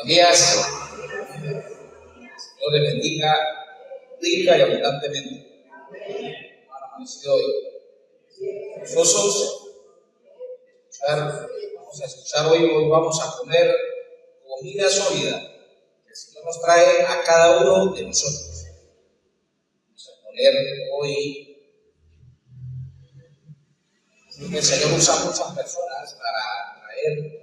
Buenos días. Dios le bendiga rica y abundantemente. Han amanecido hoy gozosos. Vamos a escuchar hoy vamos a comer comida sólida que el Señor nos trae a cada uno de nosotros. Vamos a poner hoy. El Señor usa muchas personas para traer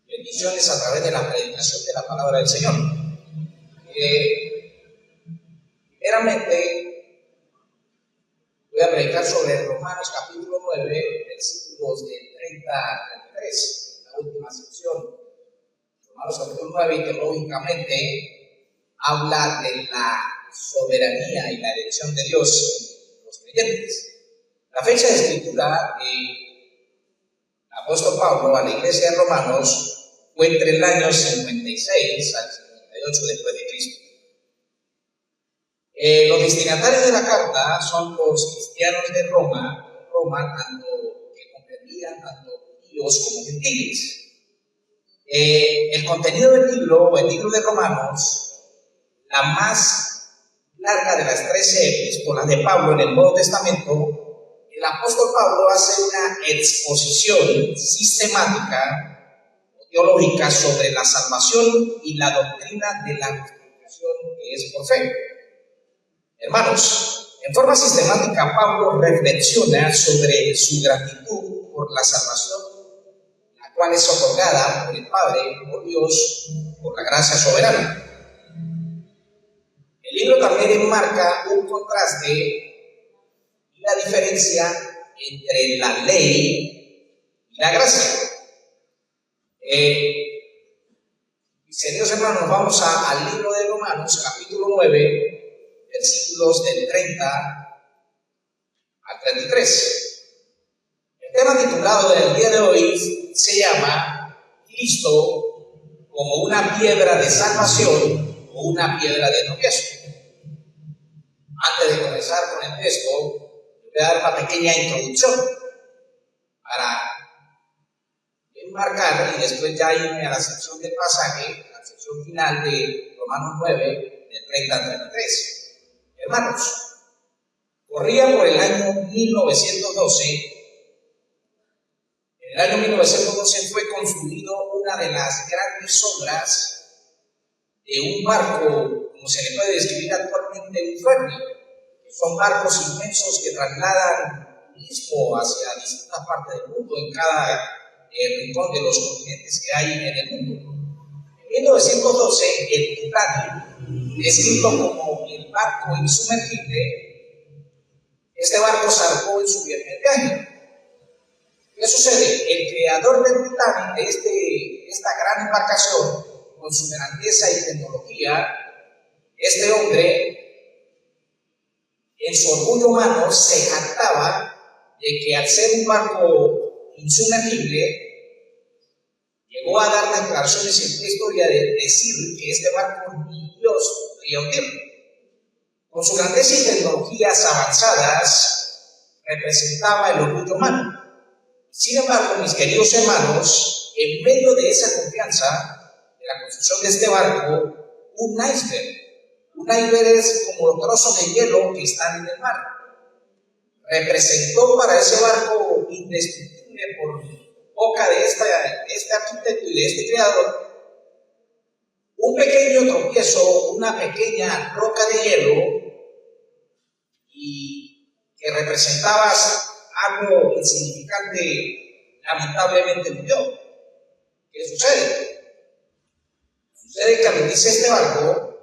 bendiciones a través de la predicación de la palabra del Señor. Primeramente, voy a predicar sobre Romanos capítulo 9, versículos de 30 a 33, la última sección. Romanos capítulo 9, y teológicamente habla de la soberanía y la elección de Dios en los creyentes. La fecha de escritura del apóstol Pablo a la iglesia de Romanos fue entre el año 56 al 58 después de Cristo. Los destinatarios de la carta son los cristianos de Roma, tanto que comprendían tanto judíos como gentiles. El contenido del libro, o el libro de Romanos, la más larga de las 13 epístolas de Pablo en el Nuevo Testamento, el apóstol Pablo hace una exposición sistemática teológica sobre la salvación y la doctrina de la justificación que es por fe. Hermanos, en forma sistemática Pablo reflexiona sobre su gratitud por la salvación, la cual es otorgada por el Padre, por Dios, por la gracia soberana. El libro también enmarca un contraste y la diferencia entre la ley y la gracia. Mis queridos hermanos, vamos al libro de Romanos, capítulo 9, versículos del 30 al 33. El tema titulado del día de hoy se llama Cristo como una piedra de salvación o una piedra de tropiezo. Antes de comenzar con el texto, voy a dar una pequeña introducción para enmarcar y después ya irme a la sección del pasaje, la sección final de Romanos 9, del 30 al 33. Hermanos, corría por el año 1912. En el año 1912 fue construido una de las grandes obras de un barco, como se le puede describir actualmente, un ferry, que son barcos inmensos que trasladan turismo hacia distintas partes del mundo, en cada rincón de los continentes que hay en el mundo. En 1912, el Titanic, descrito como el barco insumergible, este barco zarpó en su primer viaje. ¿Qué sucede? El creador del Titanic, de esta gran embarcación, con su grandeza y tecnología, este hombre, en su orgullo humano, se jactaba de que al ser un barco insumergible, llegó a dar declaraciones en la historia de decir que este barco ni Dios podía hundirlo. Con su grandeza y tecnologías avanzadas, representaba el orgullo humano. Sin embargo, mis queridos hermanos, en medio de esa confianza de la construcción de este barco, un iceberg. Un iceberg es como los trozos de hielo que están en el mar. Representó para ese barco indestructible por boca de este arquitecto y de este creador un pequeño tropiezo, una pequeña roca de hielo, y que representaba algo insignificante, lamentablemente murió. ¿Qué sucede? Sucede que al dice este barco,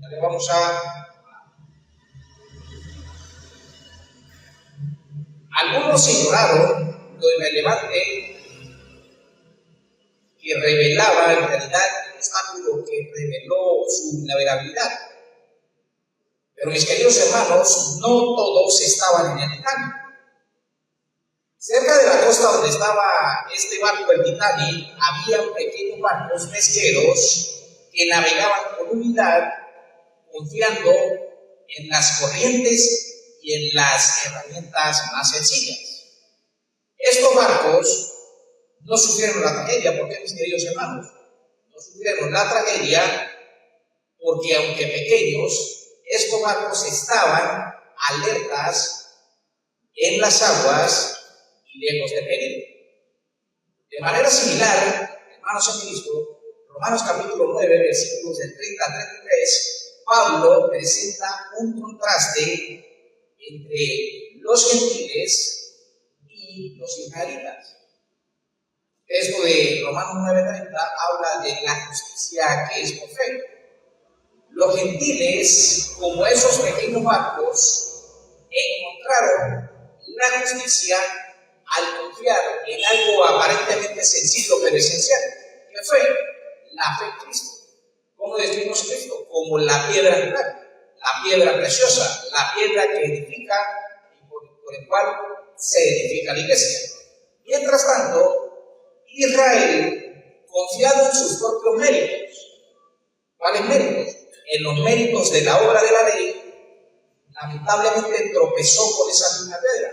ya le vamos a... Algunos ignoraron lo irrelevante que revelaba en realidad el obstáculo que reveló su navegabilidad. Pero mis queridos hermanos, no todos estaban en el Titanic. Cerca de la costa donde estaba este barco, el Titanic, había pequeños barcos pesqueros que navegaban con humildad, confiando en las corrientes y en las herramientas más sencillas. Estos barcos no sufrieron la tragedia. ¿Por qué, mis queridos hermanos? No sufrieron la tragedia porque, aunque pequeños, estos barcos estaban alertas en las aguas y lejos de peligro. De manera similar, hermanos en Cristo, Romanos capítulo 9, versículos del 30 al 33, Pablo presenta un contraste entre los gentiles y los israelitas. Esto de Romanos 9:30 habla de la justicia que es por fe. Los gentiles, como esos pequeños barcos, encontraron la justicia al confiar en algo aparentemente sencillo pero esencial, que fue la fe en Cristo. ¿Cómo describimos a Cristo? Como la piedra angular, la piedra preciosa, la piedra que edifica y por el cual se edifica la iglesia. Mientras tanto, Israel, confiado en sus propios méritos. ¿Cuáles méritos? En los méritos de la obra de la ley, lamentablemente tropezó con esa misma piedra.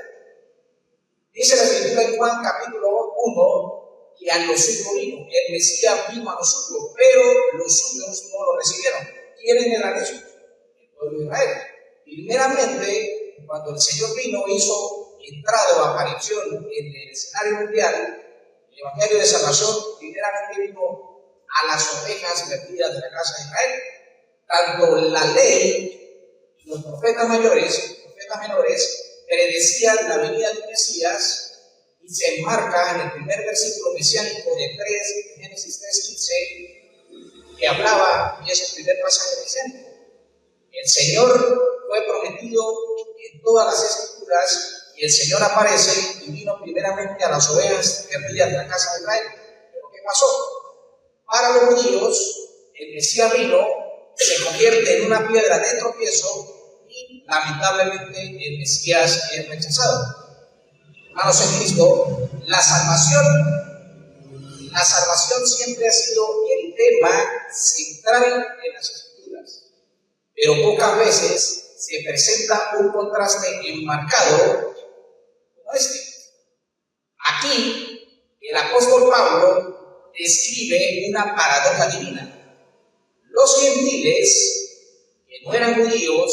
Dice la Escritura en Juan capítulo 1 que a los suyos vino, el Mesías vino a los suyos, pero los suyos no lo recibieron. ¿Quiénes eran esos? El pueblo de Israel. Primeramente, cuando el Señor vino, hizo entrada o aparición en el escenario mundial. El Evangelio de Salvación primeramente vino a las ovejas perdidas de la casa de Israel. Tanto la ley y los profetas menores predecían la venida del Mesías, y se enmarca en el primer versículo mesiánico de Génesis 3:15, que hablaba, y es el primer pasaje mesiánico. El Señor fue prometido en todas las Escrituras, y el Señor aparece y vino primeramente a las ovejas perdidas de la casa de Israel. ¿Pero qué pasó? Para los judíos, el Mesías vino, se convierte en una piedra de tropiezo y lamentablemente el Mesías es rechazado. Hermanos en Cristo, la salvación siempre ha sido el tema central en las Escrituras, pero pocas veces se presenta un contraste enmarcado como este. Aquí, el apóstol Pablo describe una paradoja divina. Los gentiles, que no eran judíos,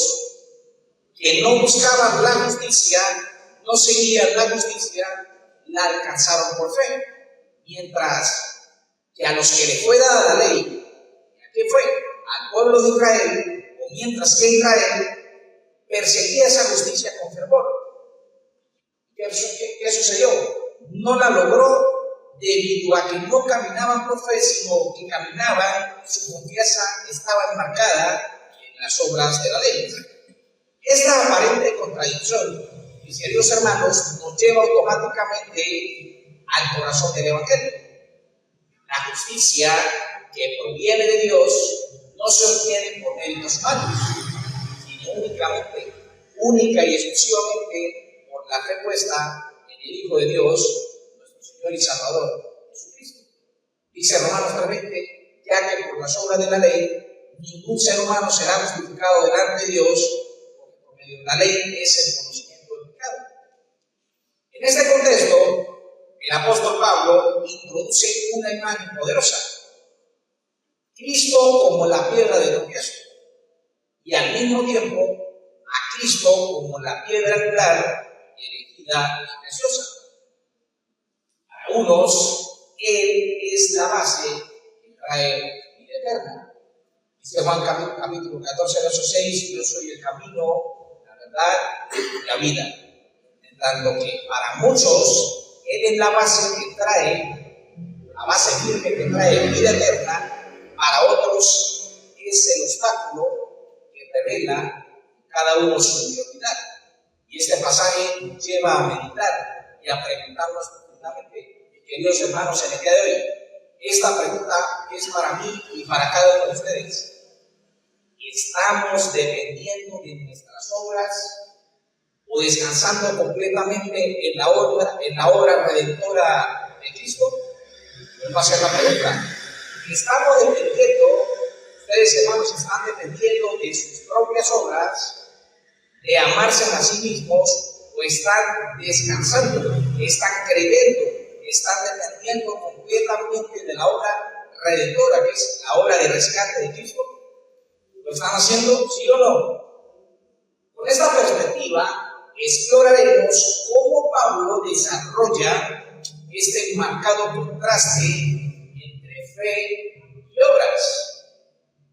que no buscaban la justicia, no seguían la justicia, la alcanzaron por fe. Mientras que a los que le fue dada la ley, ¿a quién fue? Al pueblo de Israel, o mientras que Israel perseguía esa justicia con fervor. ¿Qué sucedió? No la logró debido a que no caminaban por fe, sino que caminaban, su confianza estaba enmarcada en las obras de la ley. Esta aparente contradicción, mis queridos hermanos, nos lleva automáticamente al corazón del Evangelio. La justicia que proviene de Dios no se obtiene por méritos humanos, sino única y exclusivamente por la fe puesta en el Hijo de Dios, nuestro Señor y Salvador, Jesucristo. Dice Romanos 3:20, ya que por las obras de la ley ningún ser humano será justificado delante de Dios, porque por medio de la ley es el conocimiento del pecado. En este contexto, el apóstol Pablo introduce una imagen poderosa: Cristo como la piedra de tropiezo, y al mismo tiempo a Cristo como la piedra angular, elegida y preciosa. Para unos, Él es la base que trae vida eterna. Dice Juan capítulo 14, verso 6, yo soy el camino, la verdad y la vida. En tanto que para muchos, Él es la base que trae, la base firme que trae vida eterna. Para otros es el obstáculo que revela cada uno su identidad. Y este pasaje nos lleva a meditar y a preguntarnos profundamente, queridos hermanos, en el día de hoy. Esta pregunta es para mí y para cada uno de ustedes. ¿Estamos dependiendo de nuestras obras o descansando completamente en la obra redentora de Cristo? Vamos a hacer la pregunta. ¿Estamos dependiendo, ustedes hermanos están dependiendo de sus propias obras, de amarse a sí mismos, o están descansando, están creyendo, están dependiendo arrepentimiento completamente de la obra redentora, que es la obra de rescate de Cristo? ¿Lo están haciendo? ¿Sí o no? Con esta perspectiva, exploraremos cómo Pablo desarrolla este marcado contraste entre fe y obras,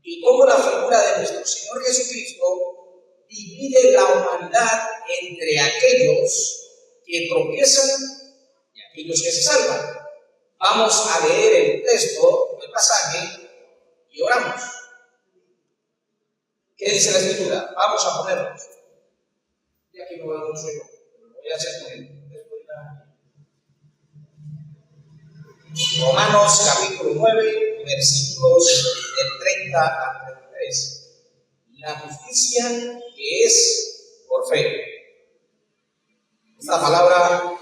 y cómo la figura de nuestro Señor Jesucristo divide la humanidad entre aquellos que tropiezan y aquellos que se salvan. Vamos a leer el texto, el pasaje, y oramos. ¿Qué dice la Escritura? Vamos a ponernos. Y aquí no veo mucho yo, pero lo voy a hacer con él. Romanos capítulo 9, versículos del 30 al 33. La justicia que es por fe. Esta palabra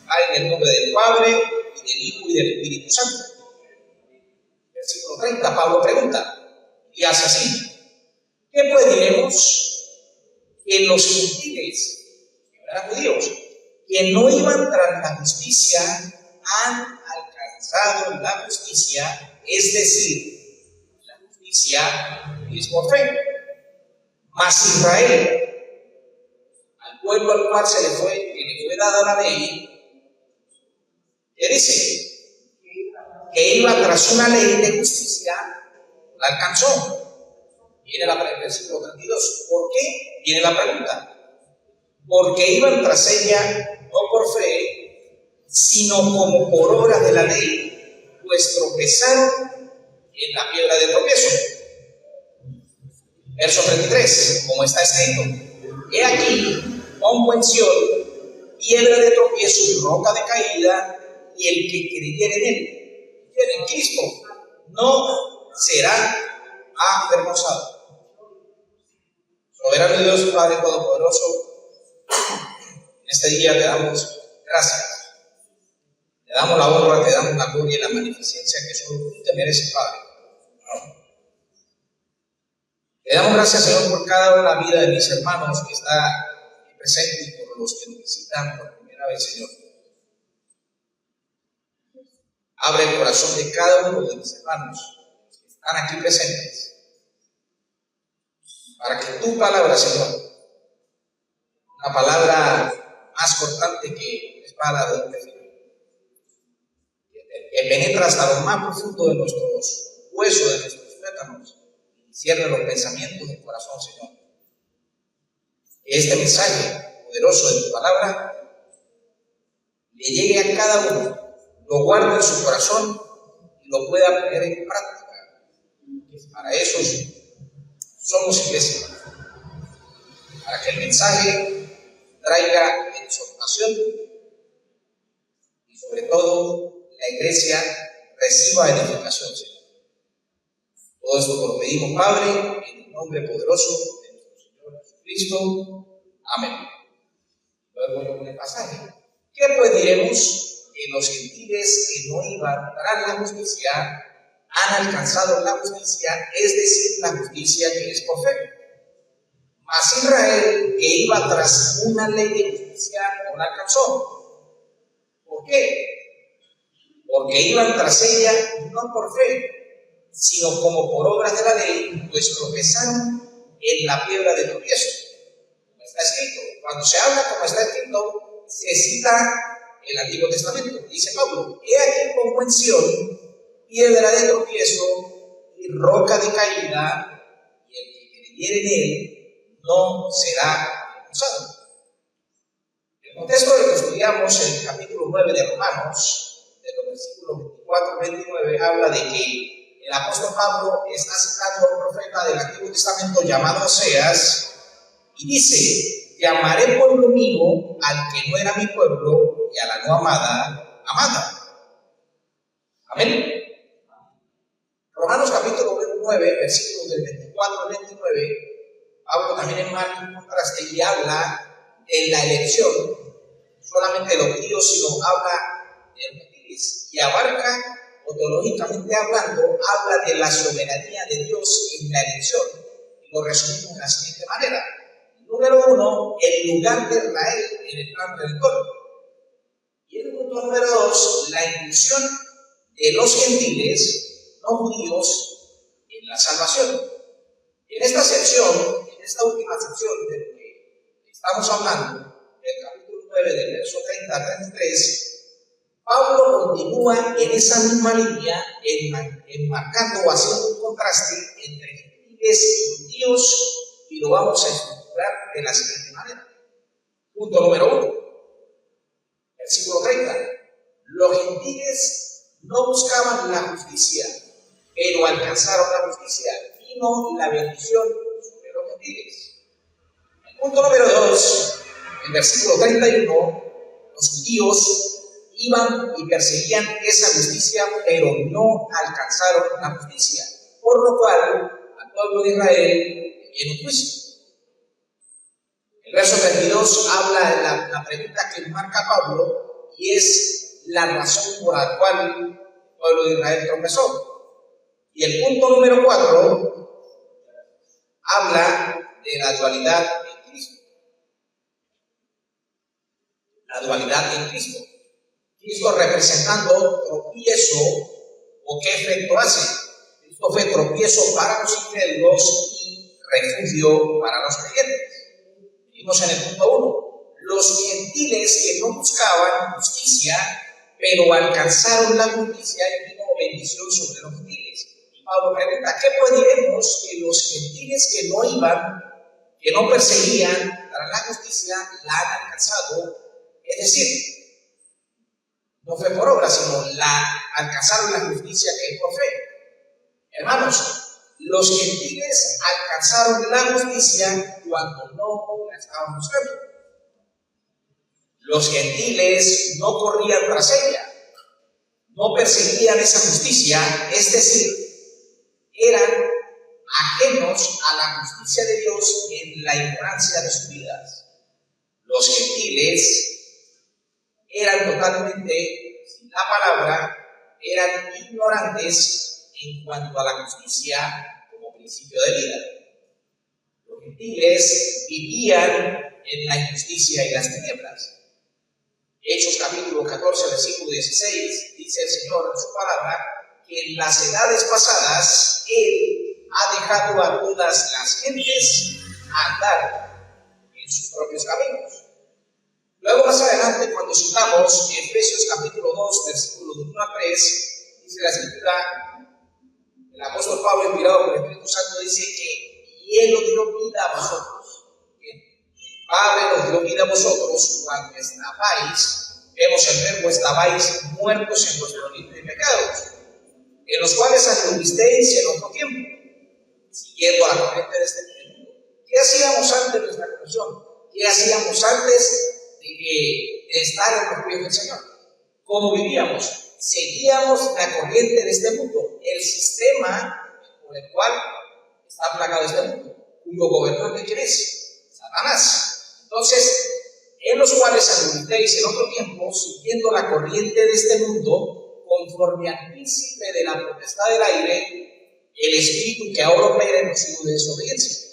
hay en el nombre del Padre, y del Hijo y del Espíritu Santo. Versículo 30, Pablo pregunta, y hace así: ¿qué pues diremos? Que los gentiles, que eran judíos, que no iban tras la justicia, han alcanzado la justicia, es decir, la justicia es por fe. Mas Israel, al pueblo al cual que le fue dada la ley, que dice que iba tras una ley de justicia, la alcanzó. Viene el versículo 32. ¿Por qué? Viene la pregunta. Porque iban tras ella no por fe, sino como por obra de la ley, pues tropezaron en la piedra de tropiezo. Verso 33, como está escrito: he aquí, pongo en Sión piedra de tropiezo y roca de caída, y el que creyere en él, en Cristo, no será avergonzado. Soberano Dios, Padre Todopoderoso, en este día te damos gracias. Te damos la honra, te damos la gloria y la magnificencia que solo tú te mereces, Padre. Te damos gracias, Señor, por cada una vida de mis hermanos que está presente y por los que nos visitan por primera vez, Señor. Abre el corazón de cada uno de mis hermanos que están aquí presentes, para que tu palabra, Señor, una palabra más cortante que espada de doble filo, que penetra hasta lo más profundo de nuestros huesos, de nuestros tuétanos, y cierne los pensamientos del corazón, Señor. Que este mensaje poderoso de tu palabra le llegue a cada uno, lo guarde en su corazón y lo pueda poner en práctica. Para eso somos iglesia, para que el mensaje traiga exhortación y sobre todo la iglesia reciba edificación, Señor. Todo esto te lo pedimos, Padre, en el nombre poderoso de nuestro Señor Jesucristo. Amén. Luego yo con el pasaje. ¿Qué pues diremos? Que los gentiles que no iban tras la justicia han alcanzado la justicia, es decir, la justicia que es por fe. Mas Israel, que iba tras una ley de justicia, no la alcanzó. ¿Por qué? Porque iban tras ella no por fe, sino como por obras de la ley, pues tropezaron en la piedra de tropiezo. Como está escrito, cuando se habla como está escrito, se cita el Antiguo Testamento. Dice Pablo: he aquí pongo en Sión piedra de tropiezo y roca de caída, y el que creyere en él no será avergonzado. El contexto del que estudiamos en el capítulo 9 de Romanos, de los versículos 24 al 29, habla de que el apóstol Pablo está citando a un profeta del Antiguo Testamento llamado Oseas, y dice: llamaré pueblo mío al que no era mi pueblo, y a la no amada, amada. Amén. Romanos capítulo 9, versículos del 24 al 29, Pablo también enmarca un contraste y habla de la elección, no solamente de los judíos, sino habla de los gentiles, y abarca, o teológicamente hablando, habla de la soberanía de Dios en la elección, y lo resumimos de la siguiente manera. Número 1, el lugar de Israel en el plan redentor. Y el punto número 2, la inclusión de los gentiles no judíos en la salvación. En esta sección, en esta última sección de lo que estamos hablando, del capítulo 9, del verso 30 a 33, Pablo continúa en esa misma línea, enmarcando o haciendo un contraste entre gentiles y judíos, y lo vamos a estructurar de la siguiente manera. Punto número 1, versículo 30. Los gentiles no buscaban la justicia, pero alcanzaron la justicia. Vino la bendición sobre los gentiles. El punto número 2, el versículo 31, los judíos iban y perseguían esa justicia, pero no alcanzaron la justicia, por lo cual al pueblo de Israel viene un juicio. El verso 32 habla de la pregunta que marca Pablo, y es la razón por la cual el pueblo de Israel tropezó. Y el punto número 4 habla de la dualidad en Cristo. La dualidad en Cristo. Cristo representando tropiezo, ¿o qué efecto hace? Cristo fue tropiezo para los incrédulos y refugio para los creyentes. Vimos en el punto 1, los gentiles que no buscaban justicia, pero alcanzaron la justicia, y vino bendición sobre los gentiles. Y Pablo pregunta, ¿qué pues diremos que los gentiles que no iban, que no perseguían para la justicia, la han alcanzado? Es decir, no fue por obra, sino alcanzaron la justicia que es por fe. Hermanos, los gentiles alcanzaron la justicia cuando no la estaban buscando. Los gentiles no corrían tras ella, no perseguían esa justicia, es decir, eran ajenos a la justicia de Dios en la ignorancia de sus vidas. Los gentiles eran totalmente, sin la palabra, eran ignorantes en cuanto a la justicia como principio de vida. Los gentiles vivían en la injusticia y las tinieblas. Hechos capítulo 14, versículo 16, dice el Señor en su palabra que en las edades pasadas Él ha dejado a todas las gentes andar en sus propios caminos. Luego más adelante, cuando citamos Efesios capítulo 2, versículos 1 a 3, dice la Escritura, el apóstol Pablo, inspirado por el Espíritu Santo, dice que y Él nos dio vida a vosotros. El Padre nos dio vida a vosotros cuando vemos el verbo, estabais muertos en vuestros delitos y pecados, en los cuales anduvisteis en otro tiempo, siguiendo a la corriente de este mundo. ¿Qué hacíamos antes de nuestra conversión? ¿Qué hacíamos antes de estar en los pies del Señor? ¿Cómo vivíamos? Seguíamos la corriente de este mundo, el sistema por el cual está plagado este mundo, cuyo gobernante ¿quién es? Satanás. Entonces, en los cuales anduvisteis en otro tiempo, siguiendo la corriente de este mundo, conforme al príncipe de la potestad del aire, el espíritu que ahora opera en los hijos de desobediencia.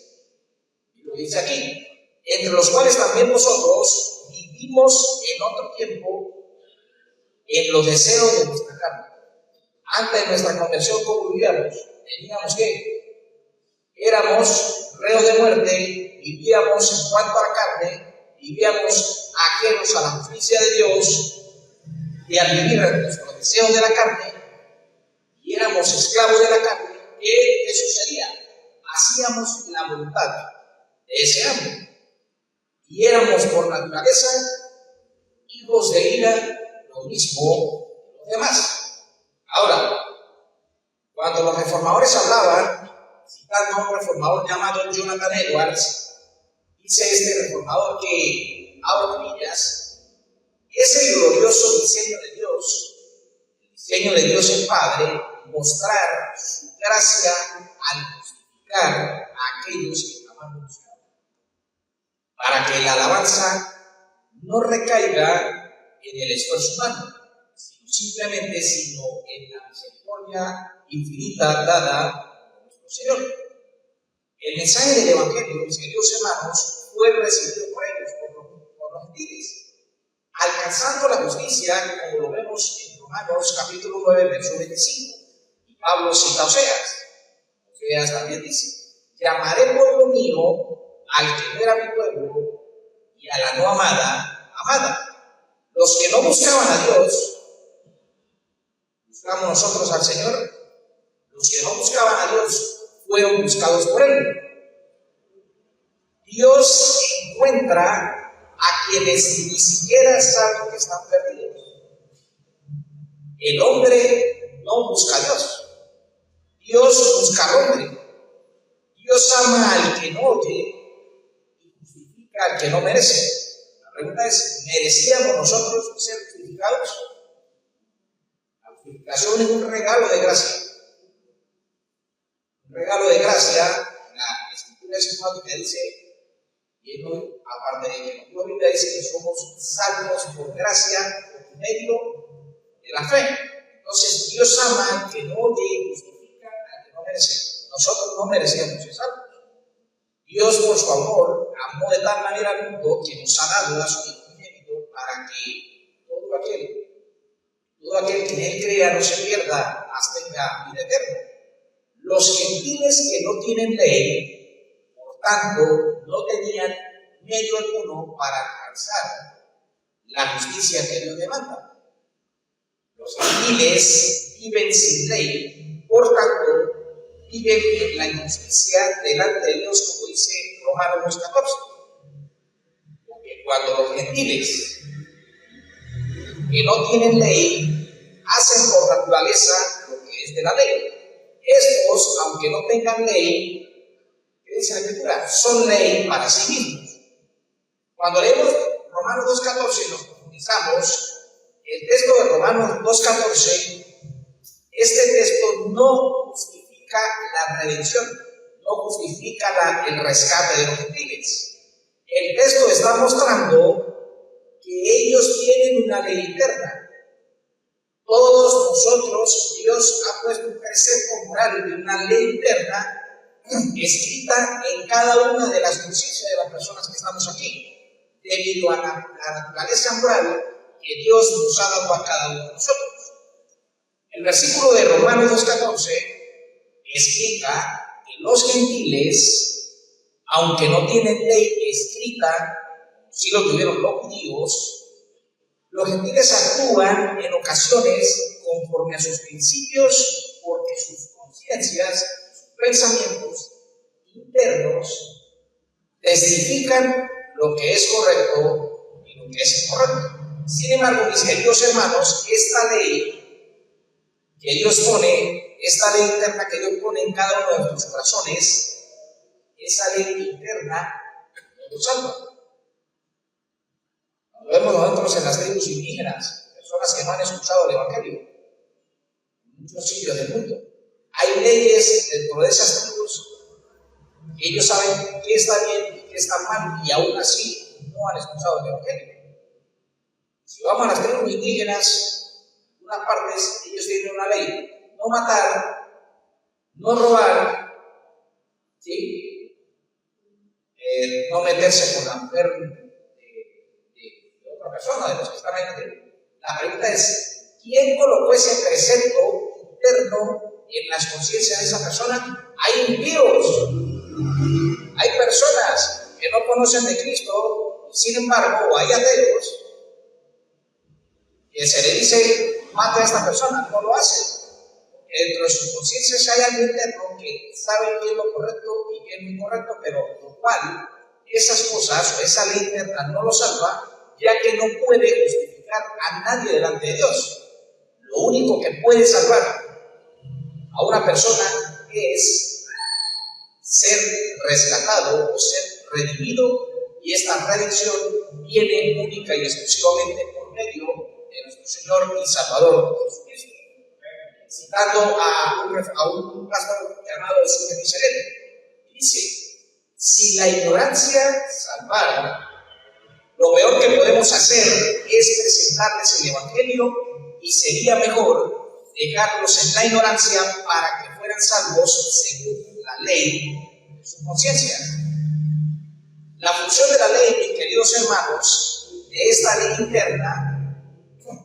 Y lo dice aquí, entre los cuales también vosotros vivimos en otro tiempo en los deseos de nuestra carne. Antes de nuestra conversión, ¿cómo vivíamos? Teníamos que éramos reos de muerte, vivíamos en cuanto a la carne, vivíamos ajenos a la justicia de Dios, y al vivir en nuestros deseos de la carne, y éramos esclavos de la carne, ¿qué sucedía? Hacíamos la voluntad de ese amo, y éramos por naturaleza hijos de ira, lo mismo los demás. Ahora, cuando los reformadores hablaban, citando a un reformador llamado Jonathan Edwards, dice este reformador que, abro comillas, es el glorioso diseño de Dios, el diseño de Dios el Padre, mostrar su gracia al justificar a aquellos que jamás lo buscaron, para que la alabanza no recaiga en el esfuerzo humano, sino en la misericordia infinita dada por nuestro Señor. El mensaje del Evangelio, mis queridos hermanos, fue recibido por ellos, por los gentiles. alcanzando la justicia, como lo vemos en Romanos capítulo 9, verso 25. Y Pablo cita a Oseas. Oseas también dice: llamaré pueblo mío al que no era mi pueblo, y a la no amada, amada. Los que no buscaban a Dios, buscamos nosotros al Señor. Los que no buscaban a Dios fueron buscados por Él. Dios encuentra a quienes ni siquiera saben que están perdidos. El hombre no busca a Dios. Dios busca al hombre. Dios ama al que no oye y justifica al que no merece. La pregunta es: ¿merecíamos nosotros ser justificados? La justificación es un regalo de gracia. Un regalo de gracia. La Escritura es enfática, dice, y no, aparte de que la Biblia dice que somos salvos por gracia por medio de la fe. Entonces Dios ama al que no oye y justifica al que no merece. Nosotros no merecíamos ser salvos. Dios, por su amor, amó de tal manera al mundo que nos ha dado a su Hijo unigénito para que todo aquel que en Él crea no se pierda, mas tenga vida eterna. Los gentiles que no tienen ley, por tanto, no tenían medio alguno para alcanzar la justicia que Dios demanda. Los gentiles viven sin ley, por tanto, viven en la injusticia delante de Dios, como dice Romanos 14. Porque cuando los gentiles que no tienen ley hacen por naturaleza lo que es de la ley, estos, aunque no tengan ley, ¿qué dice la Escritura? Son ley para sí mismos. Cuando leemos Romanos 2.14 y nos profundizamos, el texto de Romanos 2.14, este texto no justifica la redención, no justifica el rescate de los gentiles. El texto está mostrando que ellos tienen una ley eterna. Todos nosotros, Dios ha puesto un precepto moral y una ley eterna escrita en cada una de las conciencias de las personas que estamos aquí, debido a la naturaleza moral que Dios nos ha dado a cada uno de nosotros. El versículo de Romanos 2.14 explica que los gentiles, aunque no tienen ley escrita, si lo tuvieron los judíos, los gentiles actúan en ocasiones conforme a sus principios, porque sus conciencias, sus pensamientos internos testifican lo que es correcto y lo que es incorrecto. Sin embargo, mis queridos hermanos, esta ley que Dios pone, esta ley interna que Dios pone en cada uno de nuestros corazones, esa ley interna nos salva. Lo vemos nosotros en las tribus indígenas, personas que no han escuchado el Evangelio, en muchos sitios del mundo. Hay leyes dentro de esas tribus que ellos saben qué está bien y qué está mal, y aún así no han escuchado el Evangelio. Si vamos a las tribus indígenas, en unas partes ellos tienen una ley: no matar, no robar, ¿sí? No meterse con la mujer de otra persona, de los que están ahí. La pregunta es: ¿quién colocó ese precepto interno en las conciencias de esa persona? Hay impíos, hay personas que no conocen de Cristo, y sin embargo hay ateos que se le dice: mata a esta persona, no lo hace. Dentro de sus conciencias hay algo interno que sabe qué es lo correcto y qué es lo incorrecto, pero lo cual esas cosas o esa ley interna no lo salva, ya que no puede justificar a nadie delante de Dios. Lo único que puede salvar a una persona es ser rescatado o ser redimido, y esta redención viene única y exclusivamente por medio de nuestro Señor y Salvador Jesucristo. Citando a un pastor llamado Jesús Miserere, dice: si la ignorancia salvara, lo peor que podemos hacer es presentarles el Evangelio, y sería mejor dejarlos en la ignorancia para que fueran salvos según la ley de su conciencia. La función de la ley, mis queridos hermanos, de esta ley interna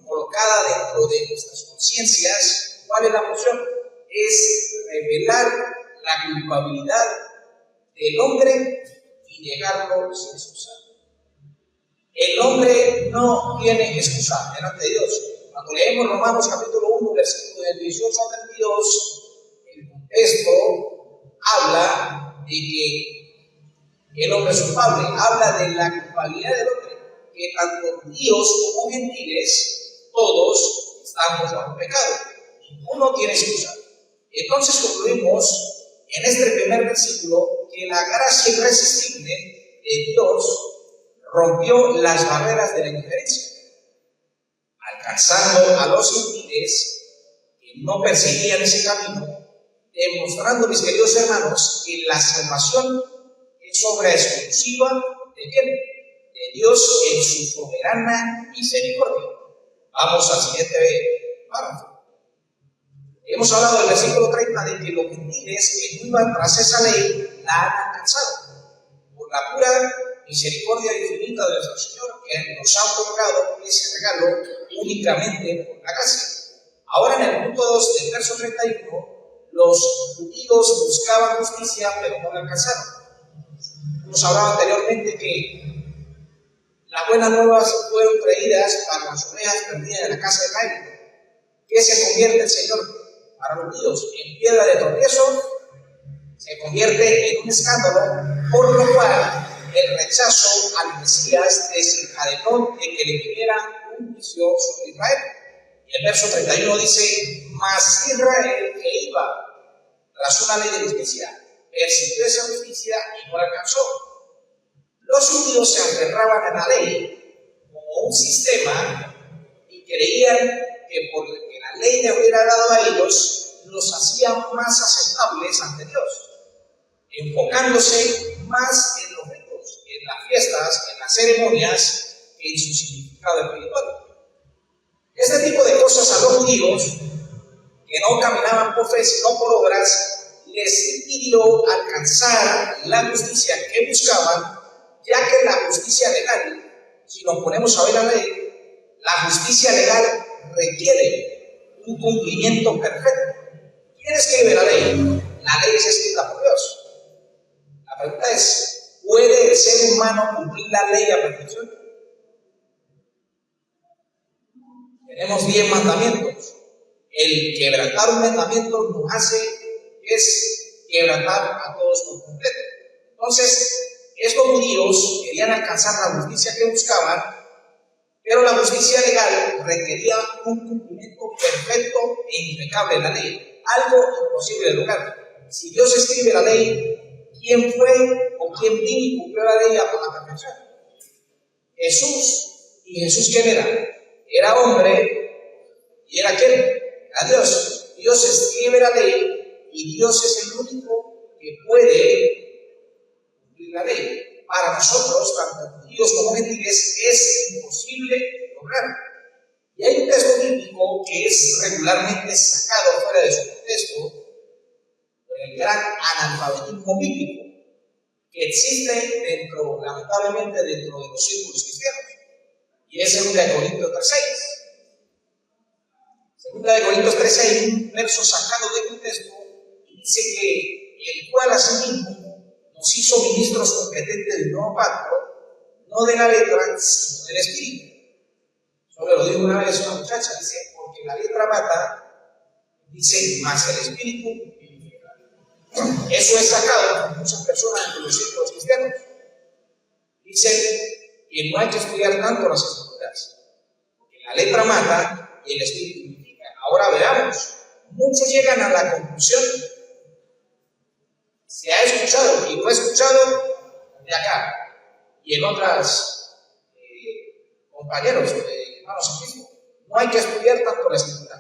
colocada dentro de nuestras conciencias, ¿cuál es la función? Es revelar la culpabilidad del hombre y negarlo sin excusar. El hombre no tiene excusa delante de Dios. Cuando leemos Romanos capítulo 1, versículos del 18 al 22, el contexto habla de que el hombre es culpable, habla de la culpabilidad del hombre, que tanto judíos como gentiles, todos estamos bajo pecado. Ninguno tiene excusa. Entonces concluimos en este primer versículo que la gracia irresistible de Dios rompió las barreras de la indiferencia, alcanzando a los gentiles que no perseguían ese camino, demostrando, mis queridos hermanos, que la salvación es obra exclusiva de quién? De Dios en su soberana misericordia. Vamos al siguiente párrafo. Hemos hablado del versículo 30 de que los gentiles que no iban tras esa ley la han alcanzado por la pura misericordia infinita de nuestro Señor, que nos ha otorgado ese regalo únicamente por la gracia. Ahora en el punto 2 del verso 31, los judíos buscaban justicia pero no la alcanzaron. Hemos hablado anteriormente que las buenas nuevas fueron traídas para las ovejas perdidas de la casa de Israel. ¿Qué se convierte el Señor para los judíos? En piedra de tropiezo, se convierte en un escándalo, por lo cual el rechazo al Mesías desencadenó de que le viniera un juicio sobre Israel. Y el verso 31 dice: mas Israel, que iba tras una ley de justicia, persiguió esa justicia y no la alcanzó. Los judíos se aferraban a la ley como un sistema y creían que porque la ley le hubiera dado a ellos, los hacía más aceptables ante Dios, enfocándose más en los ritos, en las fiestas, en las ceremonias, que en su significado espiritual. Este tipo de cosas a los judíos, que no caminaban por fe sino por obras, les impidió alcanzar la justicia que buscaban, ya que la justicia legal, si nos ponemos a ver la ley, la justicia legal requiere un cumplimiento perfecto. ¿Quién escribe la ley? La ley es escrita por Dios. La pregunta es: ¿puede el ser humano cumplir la ley a perfección? Tenemos 10 mandamientos. El quebrantar un mandamiento nos hace es quebrantar a todos por completo. Entonces, estos judíos querían alcanzar la justicia que buscaban, pero la justicia legal requería un cumplimiento perfecto e impecable de la ley, algo imposible de lograr. Si Dios escribe la ley, ¿quién fue o quién vino y cumplió la ley a la perfección? Jesús. ¿Y Jesús quién era? Era hombre y era ¿quién? Era Dios. Dios escribe la ley y Dios es el único que puede cumplir la ley. Para nosotros, tanto judíos como gentiles, es imposible lograr. Y hay un texto bíblico que es regularmente sacado fuera de su contexto por el gran analfabetismo bíblico que existe lamentablemente dentro de los círculos cristianos. Y es 2 Corintios 3:6. 2 Corintios 3:6, un verso sacado de contexto, y dice que el cual asimismo nos hizo ministros competentes del nuevo pacto, no de la letra, sino del espíritu. Solo lo dijo una vez una muchacha, dice: porque la letra mata, dice, más el espíritu vivifica. Eso es sacado por muchas personas de los círculos cristianos. Dicen que no hay que estudiar tanto las escrituras, porque la letra mata y el espíritu vivifica. Ahora veamos, muchos llegan a la conclusión, se ha escuchado y no ha escuchado de acá y en otras compañeros, hermanos en Cristo, no hay que estudiar tanto la escritura.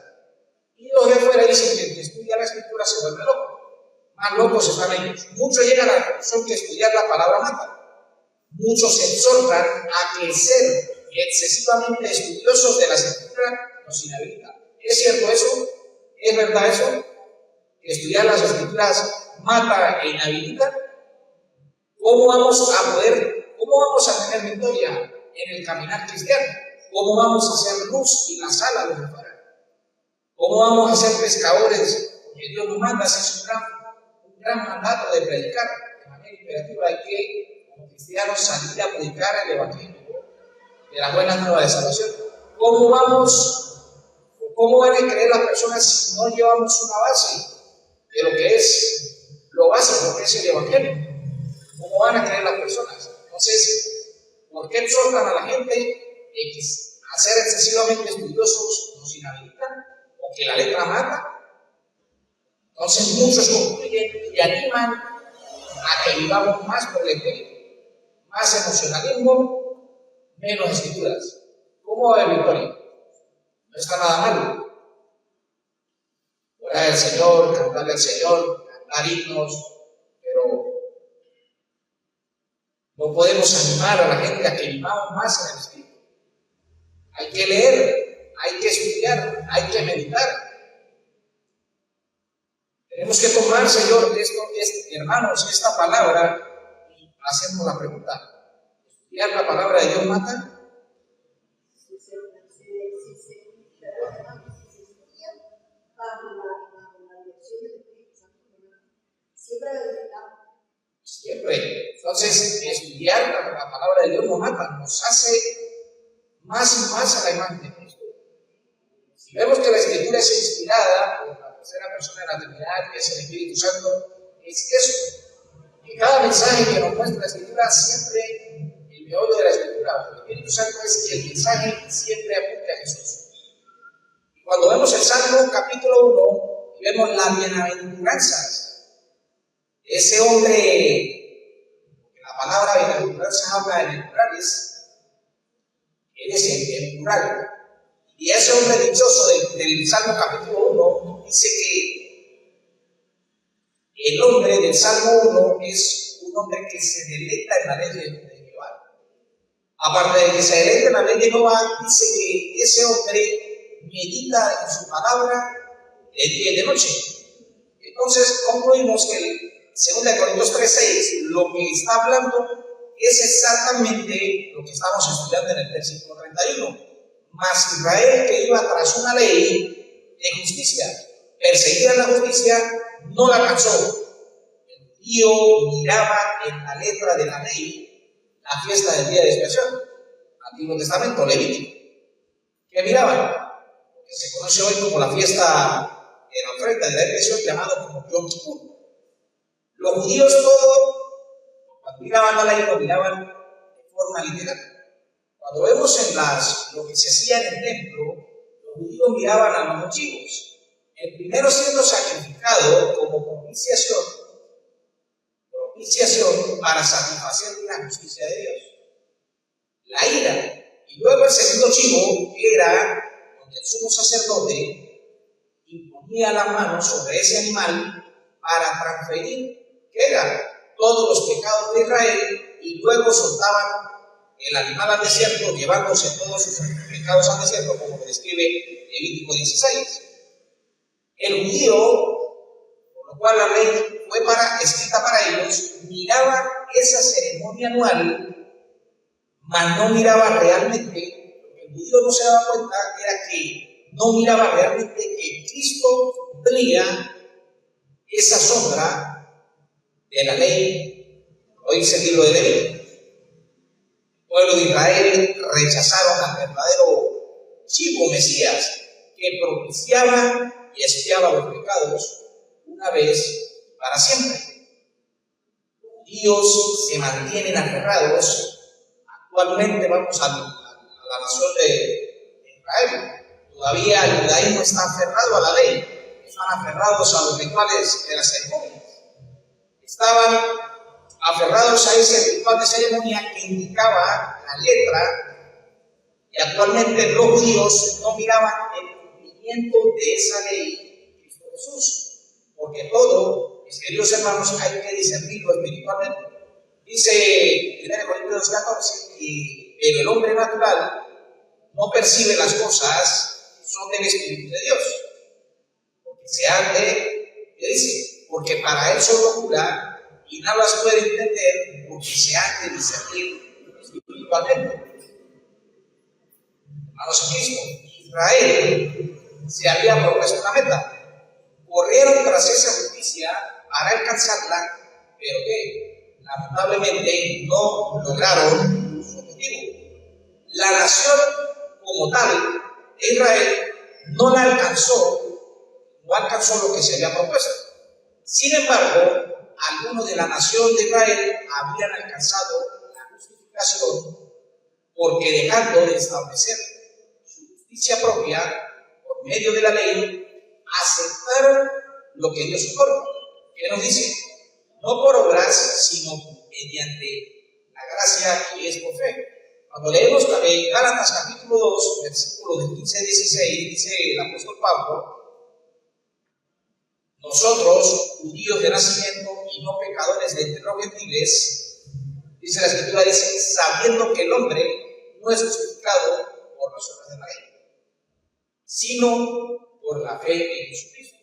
Y los de afuera dicen que el que estudia la escritura se vuelve loco. Más locos están ellos. Muchos llegan a la conclusión que estudiar la palabra mata. Muchos se exhortan a que ser excesivamente estudiosos de la escritura nos inhabilita. ¿Es cierto eso? ¿Es verdad eso? ¿Que estudiar las escrituras mata e inhabilita? ¿Cómo vamos a tener victoria en el caminar cristiano. ¿Cómo vamos a hacer luz y la sal a los de afuera? ¿Cómo vamos a ser pescadores? Porque Dios nos manda, ese es un gran mandato de predicar. De manera imperativa hay que, como cristianos, salir a predicar el evangelio de la buena nueva de salvación. ¿Cómo van a creer las personas si no llevamos una base de lo que es lo básico que es el evangelio? ¿Cómo van a creer las personas? Entonces, ¿por qué exhortan a la gente que a ser excesivamente estudiosos nos inhabilitan o que la letra mata? Entonces muchos concluyen y animan a que vivamos más por el espíritu, más emocionalismo, menos escrituras. ¿Cómo va a haber victoria? No está nada malo. Orar al Señor, cantarle al Señor, cantar himnos, pero no podemos animar a la gente a que vivamos más en el espíritu. Hay que leer, hay que estudiar, hay que meditar. Tenemos que tomar, Señor, hermanos, esta palabra y hacernos la pregunta: ¿estudiar la palabra de Dios mata? Siempre. Entonces, estudiar la palabra de Dios no mata, nos hace más y más a la imagen de Cristo. Si vemos que la Escritura es inspirada por la tercera persona de la Trinidad, que es el Espíritu Santo, es eso. Que cada mensaje que nos muestra la Escritura, siempre el meollo de la Escritura, el Espíritu Santo, es que el mensaje siempre apunte a Jesús. Y cuando vemos el Salmo capítulo 1, y vemos las bienaventuranzas, ese hombre, la palabra bienaventuranza habla en el plural, él es en plural. Y ese hombre dichoso del Salmo capítulo 1 dice que el hombre del Salmo 1 es un hombre que se deleita en la ley de Jehová. Aparte de que se deleita en la ley de Jehová, dice que ese hombre medita en su palabra de día y de noche. Entonces concluimos que el 2 Corintios 3:6, lo que está hablando es exactamente lo que estamos estudiando en el versículo 31. Mas Israel, que iba tras una ley de justicia, perseguía la justicia, no la alcanzó. El judío miraba en la letra de la ley la fiesta del día de expiación, Antiguo Testamento, Levítico. ¿Qué miraban? Lo que se conoce hoy como la fiesta de la ofrenda de la expiación, llamado como Yom Kippur. Los judíos todos, cuando miraban la ley, lo miraban de forma literal. Cuando vemos lo que se hacía en el templo, los judíos miraban a los chivos. El primero siendo sacrificado como propiciación para satisfacer la justicia de Dios, la ira. Y luego el segundo chivo, que era donde el sumo sacerdote imponía la mano sobre ese animal para transferir, que eran todos los pecados de Israel, y luego soltaban el animal al desierto, llevándose todos sus pecados al desierto, como lo describe Levítico 16. El judío, por lo cual la ley fue escrita para ellos, miraba esa ceremonia anual, mas no miraba realmente. Lo que el judío no se daba cuenta era que no miraba realmente que Cristo cumplía esa sombra de la ley. Hoy dice el libro de Levítico. El pueblo de Israel rechazaron al verdadero chivo Mesías, que propiciaba y expiaba los pecados una vez para siempre. Los judíos se mantienen aferrados. Actualmente vamos a la nación de Israel. Todavía el judaísmo está aferrado a la ley, están aferrados a los rituales de las ceremonias. Estaban aferrados a ese ritual de ceremonia que indicaba la letra, y actualmente los judíos no miraban el cumplimiento de esa ley de Cristo Jesús, porque todo, mis queridos hermanos, hay que discernirlo espiritualmente. Dice 1 Corintios 14 que el hombre natural no percibe las cosas que son del Espíritu de Dios, porque ¿qué dice? Porque para él son locura y nada las puede entender, porque se han de discernir espiritualmente. hermanos en Cristo, Israel se había propuesto una meta. Corrieron tras esa justicia para alcanzarla, pero que lamentablemente no lograron su objetivo. La nación como tal de Israel no alcanzó lo que se había propuesto. Sin embargo, algunos de la nación de Israel habían alcanzado la justificación porque, dejando de establecer su justicia propia por medio de la ley, aceptaron lo que Dios otorga. ¿Qué nos dice? No por obras, sino mediante la gracia que es por fe. Cuando leemos Gálatas capítulo 2, versículos del 15 al 16, dice el apóstol Pablo: nosotros, judíos de nacimiento y no pecadores de entre los gentiles, dice la Escritura, dice, sabiendo que el hombre no es justificado por las obras de la ley, sino por la fe en Jesucristo.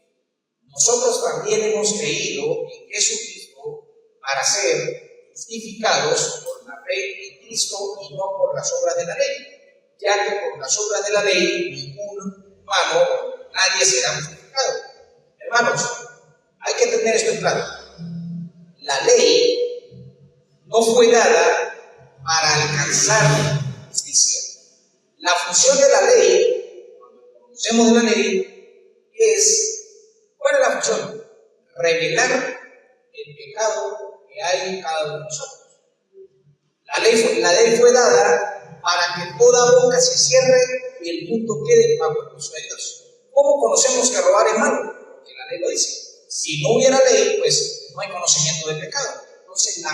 Nosotros también hemos creído en Jesucristo para ser justificados por la fe en Cristo y no por las obras de la ley, ya que por las obras de la ley ningún humano, nadie será justificado. Hermanos, hay que tener esto en claro. La ley no fue dada para alcanzar justicia. La función de la ley, cuando conocemos de la ley, ¿cuál es la función? Revelar el pecado que hay en cada uno de nosotros. La ley fue dada para que toda boca se cierre y el mundo quede bajo el juicio de Dios. ¿Cómo conocemos que robar es malo? Porque la ley lo dice. Si no hubiera ley, pues no hay conocimiento del pecado. Entonces la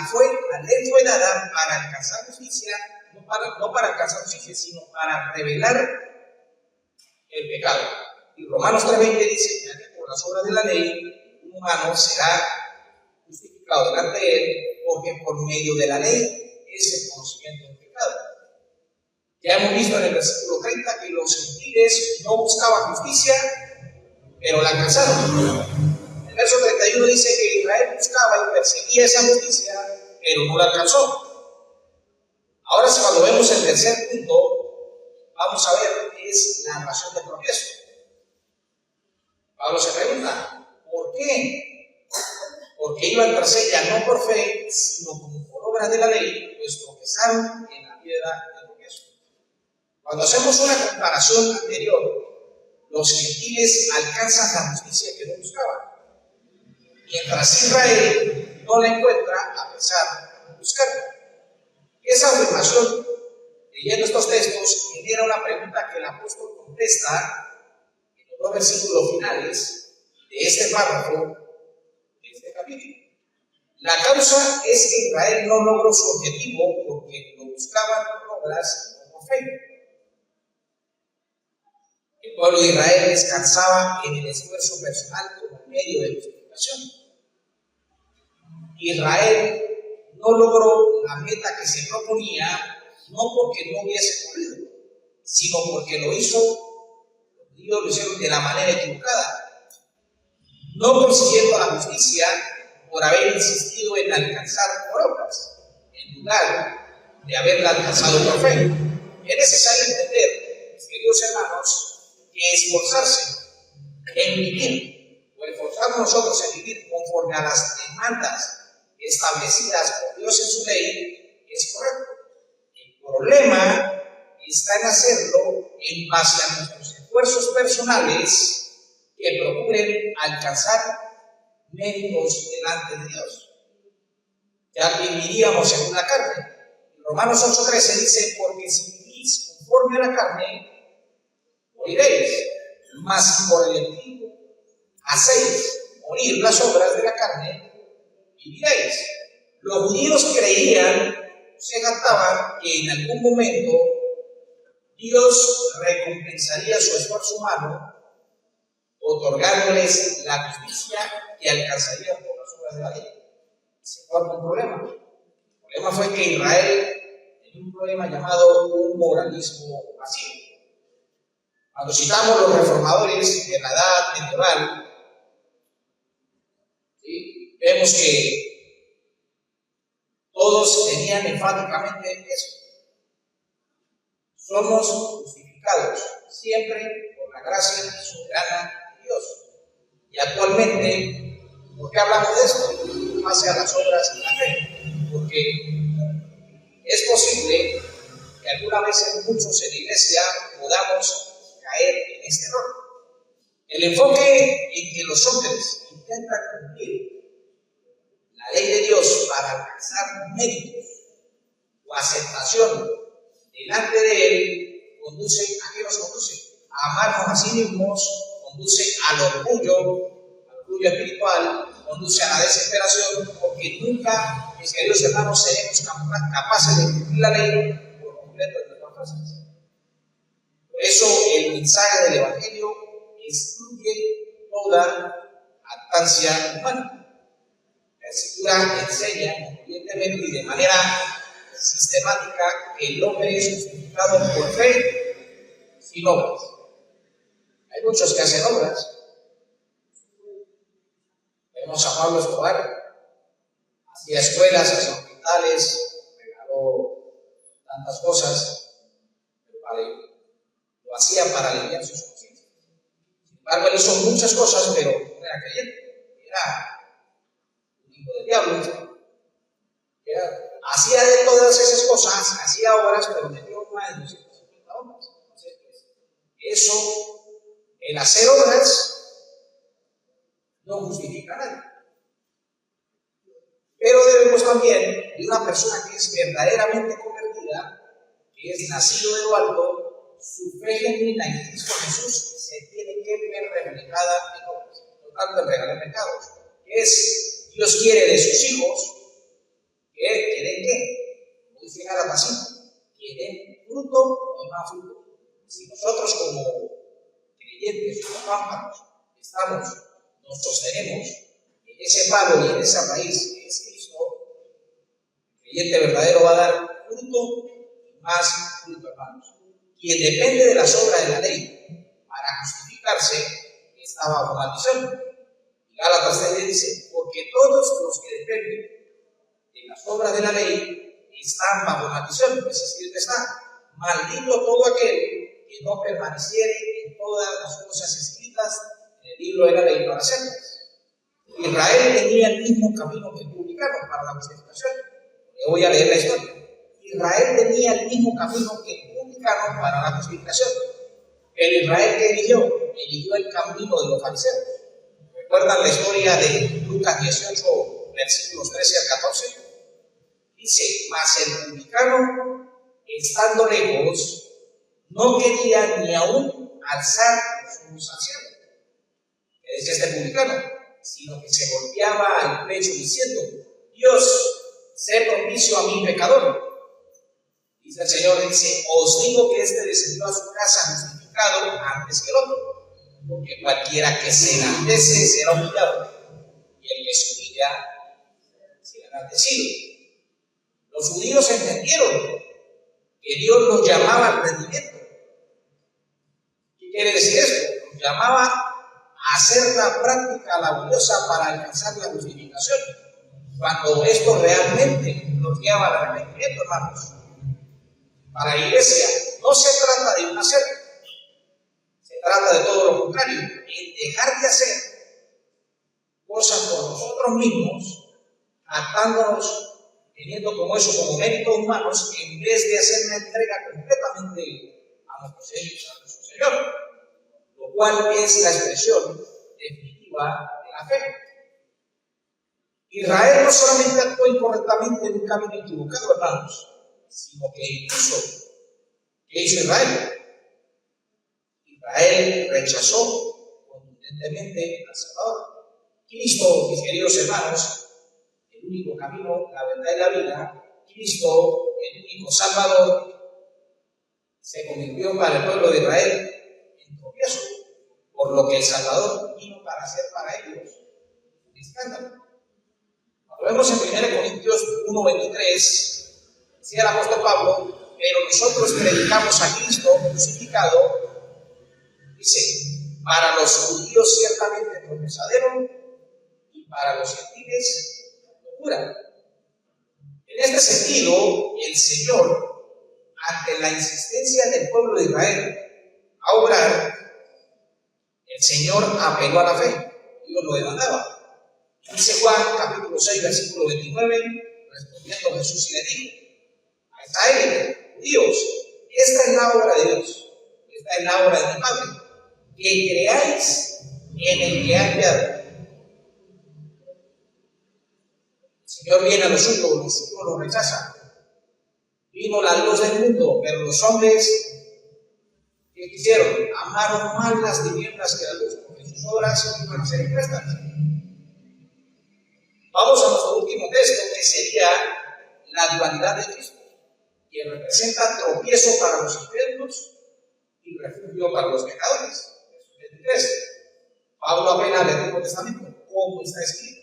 ley fue dada para alcanzar justicia, no para alcanzar justicia, sino para revelar el pecado. Y Romanos 3:20 dice que por las obras de la ley, un humano será justificado delante de él, porque por medio de la ley es el conocimiento del pecado. Ya hemos visto en el versículo 30 que los gentiles no buscaban justicia, pero la alcanzaron. El verso 31 dice que Israel buscaba y perseguía esa justicia, pero no la alcanzó. Ahora, cuando vemos el tercer punto, vamos a ver qué es la razón del tropiezo. Pablo se pregunta, ¿por qué? Porque iban tras ella no por fe, sino como por obras de la ley, pues tropezaron en la piedra del tropiezo. Cuando hacemos una comparación anterior, los gentiles alcanzan la justicia que no buscaban, mientras Israel no la encuentra a pesar de buscarla. Esa afirmación, leyendo estos textos, genera una pregunta que el apóstol contesta en los 2 versículos finales de este párrafo, de este capítulo. La causa es que Israel no logró su objetivo porque lo buscaban por obras y no por fe. El pueblo de Israel descansaba en el esfuerzo personal como medio de justificación. Israel no logró la meta que se proponía, no porque no hubiese cumplido, sino porque lo hicieron de la manera equivocada, no consiguiendo la justicia por haber insistido en alcanzar por obras, en lugar de haberla alcanzado por fe. Es necesario entender, mis queridos hermanos, que esforzarse en vivir, o esforzarnos nosotros en vivir conforme a las demandas establecidas por Dios en su ley, es correcto. El problema está en hacerlo en base a nuestros esfuerzos personales que procuren alcanzar méritos delante de Dios. Ya viviríamos en una carne. Romanos 8:13 dice, porque si vivís conforme a la carne, moriréis, mas si por el Espíritu hacéis morir las obras de la carne, viviréis. Los judíos creían, se jactaban que en algún momento Dios recompensaría su esfuerzo humano, otorgándoles la justicia que alcanzarían por las obras de la ley. Ese fue un problema. El problema fue que Israel tenía un problema llamado un moralismo pasivo. Cuando citamos los reformadores de la edad medieval, ¿sí?, vemos que todos tenían enfáticamente eso. Somos justificados justificados, siempre por la gracia soberana de Dios. Y actualmente, ¿por qué hablamos de esto? En base a las obras de la fe. Porque es posible que alguna vez muchos en la iglesia podamos caer en este error. El enfoque en que los hombres intentan cumplir la ley de Dios para alcanzar méritos o aceptación delante de Él, ¿a qué nos conduce? A amarnos a sí mismos, conduce al orgullo espiritual, conduce a la desesperación, porque nunca, mis queridos hermanos, seremos capaces de cumplir la ley por completo en nuestras fuerzas. Por eso el mensaje del Evangelio excluye toda jactancia humana. La Escritura enseña evidentemente y de manera sistemática que el hombre es justificado por fe sin obras. Hay muchos que hacen obras. Vemos a Pablo Escobar, hacía escuelas, hacía hospitales, regaló tantas cosas, lo hacía para aliviar sus conciencias. Sin embargo, él hizo muchas cosas, pero no era creyente, era un hijo del diablo. Hacía de todas esas cosas, hacía obras, pero metió más de 250 obras. Entonces, eso, el hacer obras, no justifica a nadie. Pero debemos también, de una persona que es verdaderamente convertida, que es nacido de lo alto, su fe genuina en Cristo Jesús se tiene que ver reflejada en obras, no tanto en regalar pecados. Dios quiere de sus hijos que den ¿qué? Como dice Gálatas 5, que den fruto y más fruto. Si nosotros como creyentes, como pámpanos, nos sostenemos en ese palo y en esa raíz que es Cristo, el creyente verdadero va a dar fruto y más fruto, hermanos. Quien depende de las obras de la ley para justificarse está bajo maldición. Y Gálatas 3 dice, porque todos los que dependen de las obras de la ley están bajo maldición, pues escrito está, maldito todo aquel que no permaneciere en todas las cosas escritas en el libro de la ley para hacerlas. Israel tenía el mismo camino que el publicano para la justificación. Le voy a leer la historia. Israel tenía el mismo camino que el publicano para la justificación. El Israel que eligió el camino de los fariseos. ¿Recuerdan la historia de Lucas 18, versículos 13 al 14? Dice, mas el publicano, estando lejos, no quería ni aún alzar los ojos al cielo. ¿Qué decía este publicano? Sino que se golpeaba el pecho diciendo, Dios, sé propicio a mi pecador. Dice el Señor, os digo que este descendió a su casa justificado antes que el otro, porque cualquiera que se enaltece será humillado, y el que se humilla será enaltecido. Los judíos entendieron que Dios los llamaba al rendimiento. ¿Qué quiere decir esto? Los llamaba a hacer la práctica laboriosa para alcanzar la justificación, cuando esto realmente nos lleva al arrepentimiento, hermanos. Para la iglesia no se trata de un hacer, se trata de todo lo contrario, en dejar de hacer cosas por nosotros mismos, atándonos, teniendo como eso como méritos humanos, en vez de hacer una entrega completamente a nuestro Señor, lo cual es la expresión definitiva de la fe. Israel no solamente actuó incorrectamente en un camino equivocado, hermanos, sino que incluso, ¿qué hizo Israel? Israel rechazó contundentemente al Salvador. Cristo, mis queridos hermanos, el único camino, la verdad y la vida, Cristo, el único Salvador, se convirtió para el pueblo de Israel en tropiezo, por lo que el Salvador vino para hacer para ellos un escándalo. Cuando vemos en 1 Corintios 1:23, decía el apóstol Pablo, pero nosotros predicamos a Cristo crucificado, dice, para los judíos ciertamente tropezadero y para los gentiles locura. En este sentido, el Señor, ante la insistencia del pueblo de Israel a obrar, el Señor apeló a la fe. Dios lo demandaba. Dice Juan, capítulo 6, versículo 29, respondiendo Jesús y le dijo a Israel, Dios, esta es la obra de Dios, esta es la obra de mi Padre, que creáis en el que ha enviado. El Señor viene a los suyos lo rechazan. Vino la luz del mundo, pero los hombres, ¿qué quisieron? Amaron más las tinieblas que la luz, porque sus obras iban a ser impuestas. Vamos a nuestro último texto, que sería la dualidad de Cristo, que representa tropiezo para los incrédulos y refugio para los pecadores. Verso 23. Pablo apela al Antiguo Testamento, como está escrito.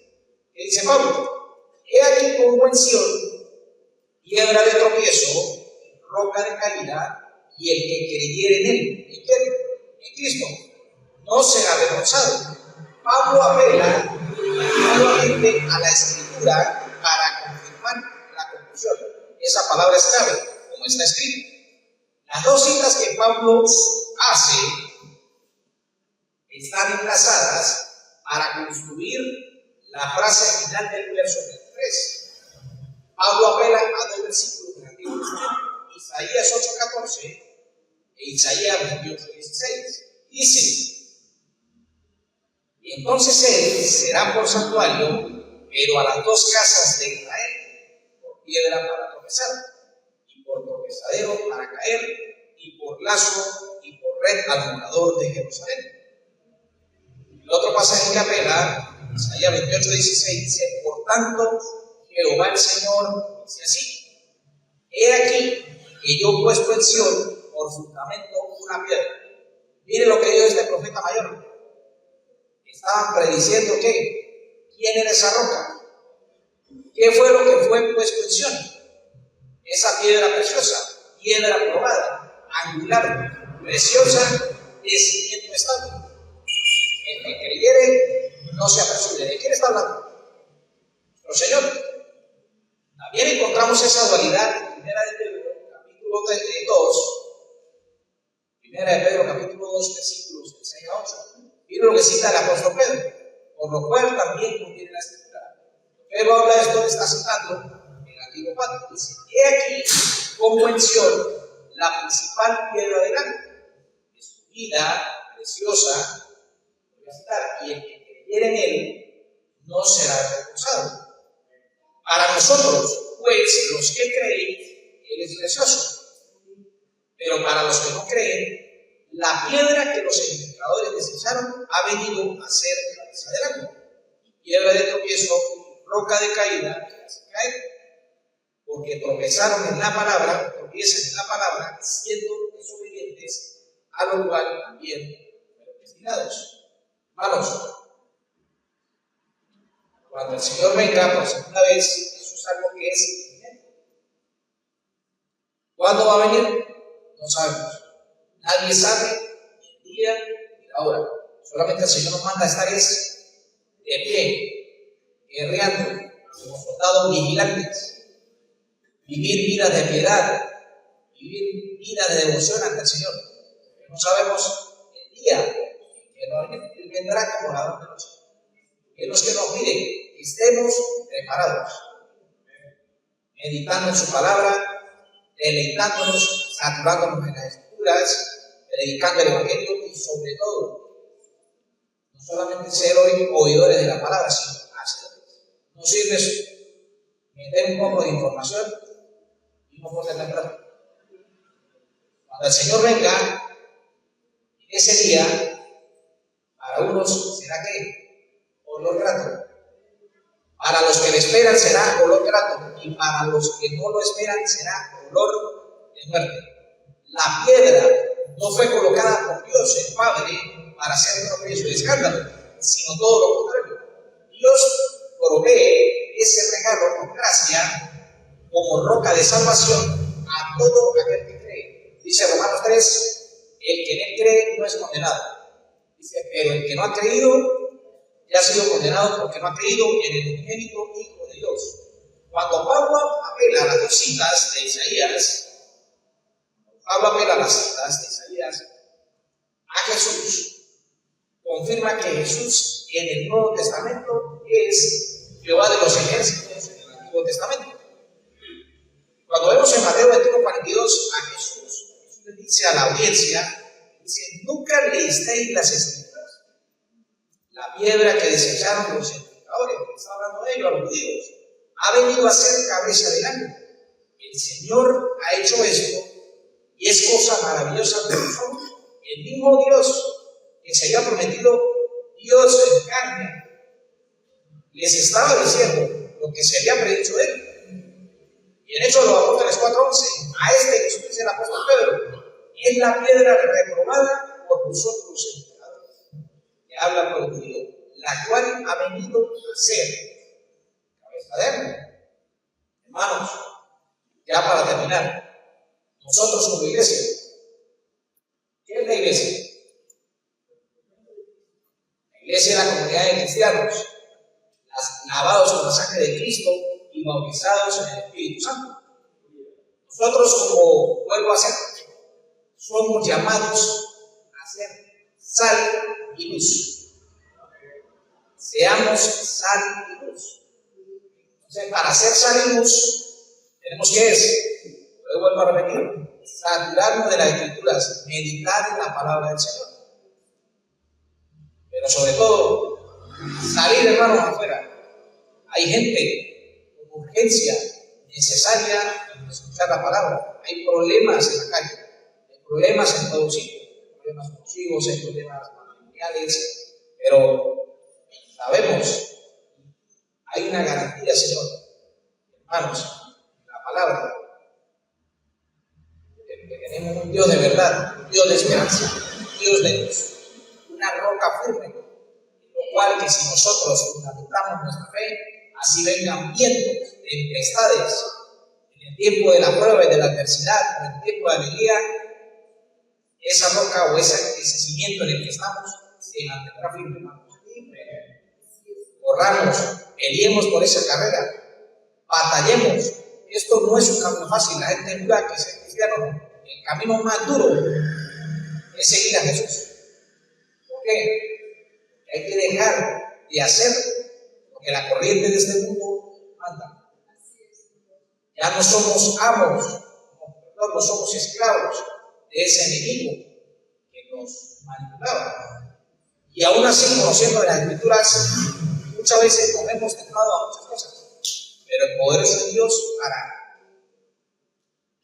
¿Qué dice Pablo? He aquí pongo en Sión piedra de tropiezo, roca de caída, y el que creyere en él, ¿en quién? En Cristo, no será avergonzado. Pablo apela nuevamente a la Escritura para confirmar la conclusión. Esa palabra es clave, como está escrito. Las dos citas que Pablo hace están enlazadas para construir la frase final del verso 23. Pablo apela a dos versículos del Antiguo Testamento, Isaías 8:14 e Isaías 28:16. Dice: y entonces él será por santuario, pero a las dos casas de Israel, por piedra para tropezar, y por tropezadero para caer, y por lazo y por red al morador de Jerusalén. El otro pasaje que apela, Isaías 28:16, dice: por tanto, Jehová el Señor dice así: he aquí que yo he puesto en Sión por fundamento una piedra. Mire lo que dijo este profeta mayor. Estaban prediciendo que ¿quién era esa roca? ¿Qué fue lo que fue puesto en Sión? Esa piedra preciosa, piedra probada, angular, preciosa, de cimiento estable. El que creyere no se apresure. ¿De quién está hablando? Nuestro Señor. También encontramos esa dualidad en Primera de Pedro, capítulo 2, Primera de Pedro, capítulo 2, versículos 6 a 8. Miren lo que cita el apóstol Pedro, por lo cual también contiene la Escritura. Pedro habla de esto que está citando el antiguo pacto. Dice: he aquí como en Sión la principal piedra del ángulo, escogida, preciosa, voy a citar, y el que creyere en él no será avergonzado. Para nosotros, pues, los que creen, él es precioso. Pero para los que no creen, la piedra que los edificadores desecharon ha venido a ser cabeza del ángulo, piedra de tropiezo, roca de caída que hace caer, porque tropezaron en la palabra, tropiezan en la palabra, siendo desobedientes, a lo cual también fueron destinados. Hermanos, cuando el Señor venga por segunda vez, eso es algo que es inminente. ¿Cuándo va a venir? No sabemos. Nadie sabe el día ni la hora. Solamente el Señor nos manda a estar de pie, guerreando, como soldados vigilantes, vivir vidas de piedad, vivir vidas de devoción ante el Señor. No sabemos el día que Él vendrá como ladrón de noche. Que los que nos piden que estemos preparados, meditando en su palabra, deleitándonos, saturándonos en las Escrituras, predicando el Evangelio y sobre todo, no solamente ser hoy oidores de la palabra, sino hacedores. No sirve eso, meter un poco de información y no poner la práctica. Cuando el Señor venga, en ese día, para unos será que olor grato, para los que le esperan será olor grato, y para los que no lo esperan será olor de muerte. La piedra no fue colocada por Dios el Padre para hacer tropiezo y escándalo, sino todo lo contrario. Dios provee ese regalo con gracia como roca de salvación a todo aquel que cree. Dice Romanos 3, el que en él cree no es condenado. Dice, pero el que no ha creído ya ha sido condenado porque no ha creído en el unigénito Hijo de Dios. Cuando Pablo apela a las dos citas de Isaías, a Jesús, confirma que Jesús en el Nuevo Testamento es Jehová de los ejércitos en el Antiguo Testamento. Cuando vemos en Mateo 21:42 a Jesús le dice a la audiencia, dice, ¿nunca leísteis las Escrituras? La piedra que desecharon los edificadores, está hablando de ellos, a los judíos, ha venido a ser cabeza del ángulo. El Señor ha hecho esto y es cosa maravillosa para nosotros. El mismo Dios que se había prometido, Dios en carne, les estaba diciendo lo que se había predicho de él. Y en Hechos de los Apóstoles 4:11, a este Jesús dice el apóstol Pedro, es la piedra reprobada por vosotros los edificadores, que habla por el judío, la cual ha venido a ser cabeza de ángulo. Hermanos, ya para terminar, nosotros como iglesia, ¿qué es la iglesia? La iglesia es la comunidad de cristianos, lavados con la sangre de Cristo y bautizados en el Espíritu Santo. Nosotros, como vuelvo a hacer, somos llamados a ser sal y luz. Seamos sal y luz. Entonces, para ser sal y luz, tenemos que lo vuelvo a repetir, saturarnos de las Escrituras, meditar en la palabra del Señor. Pero sobre todo, salir, hermanos, afuera. Hay gente con urgencia necesaria de escuchar la palabra. Hay problemas en la calle, hay problemas en todo sitio, hay problemas con los hijos, hay problemas familiares, pero sabemos, hay una garantía, Señor, hermanos, en la palabra, que tenemos un Dios de verdad, un Dios de esperanza, un Dios de luz, una roca firme, en lo cual que si nosotros fundamentamos nuestra fe, así vengan vientos, tempestades, en el tiempo de la prueba y de la adversidad, en el tiempo de la alegría, esa roca o ese cimiento en el que estamos se mantendrá firme, hermanos. Corramos, peleemos por esa carrera, batallemos. Esto no es un camino fácil. La gente duda que ser cristiano, el camino más duro es seguir a Jesús. ¿Por qué? Porque hay que dejar de hacer lo que la corriente de este mundo manda. Ya no somos amos, no somos esclavos de ese enemigo que nos manipulaba. Y aún así, conociendo las Escrituras, muchas veces nos hemos tentado a muchas cosas. Pero el poderoso Dios hará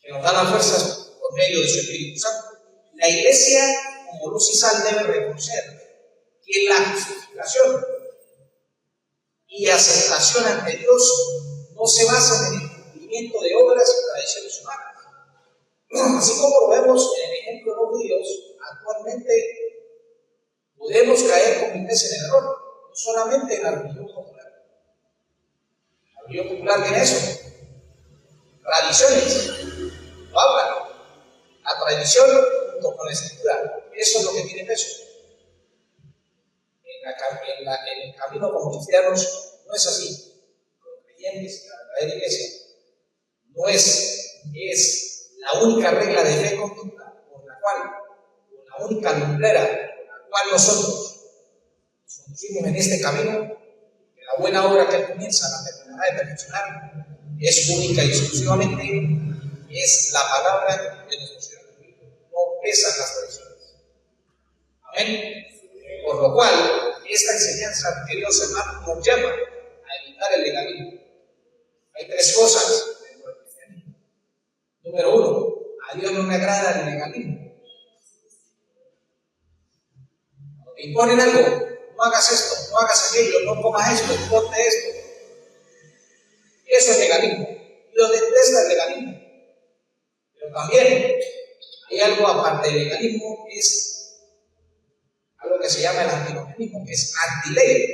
que nos da las fuerzas por medio de su Espíritu Santo. La iglesia, como luz y sal, debe reconocer que la justificación y aceptación ante Dios no se basa en el cumplimiento de obras y tradiciones humanas. Así como lo vemos en el ejemplo de los judíos, actualmente podemos caer como iglesia en el error, no solamente en la religión popular. La religión popular tiene eso, tradiciones, lo hablan. La tradición junto con la escritura, eso es lo que tiene peso. En el camino como cristianos no es así. Como creyentes, la verdadera iglesia no es la única regla de fe y conducta por la cual, o la única lumbrera por la cual nosotros nos conducimos en este camino, que la buena obra que Él comienza la terminará de perfeccionar, es única y exclusivamente es la palabra de nuestro Señor Jesucristo. No pesan las tradiciones. Amén. Por lo cual, esta enseñanza, queridos hermanos, nos llama a evitar el legalismo. Hay tres cosas dentro del cristianismo. Número uno, a Dios no le agrada el legalismo. Cuando te imponen algo, no hagas esto, no hagas aquello, no comas esto, ponte esto. Eso es legalismo. Dios detesta el legalismo. Pero también hay algo aparte del legalismo, es algo que se llama el antinomianismo, que es antiley.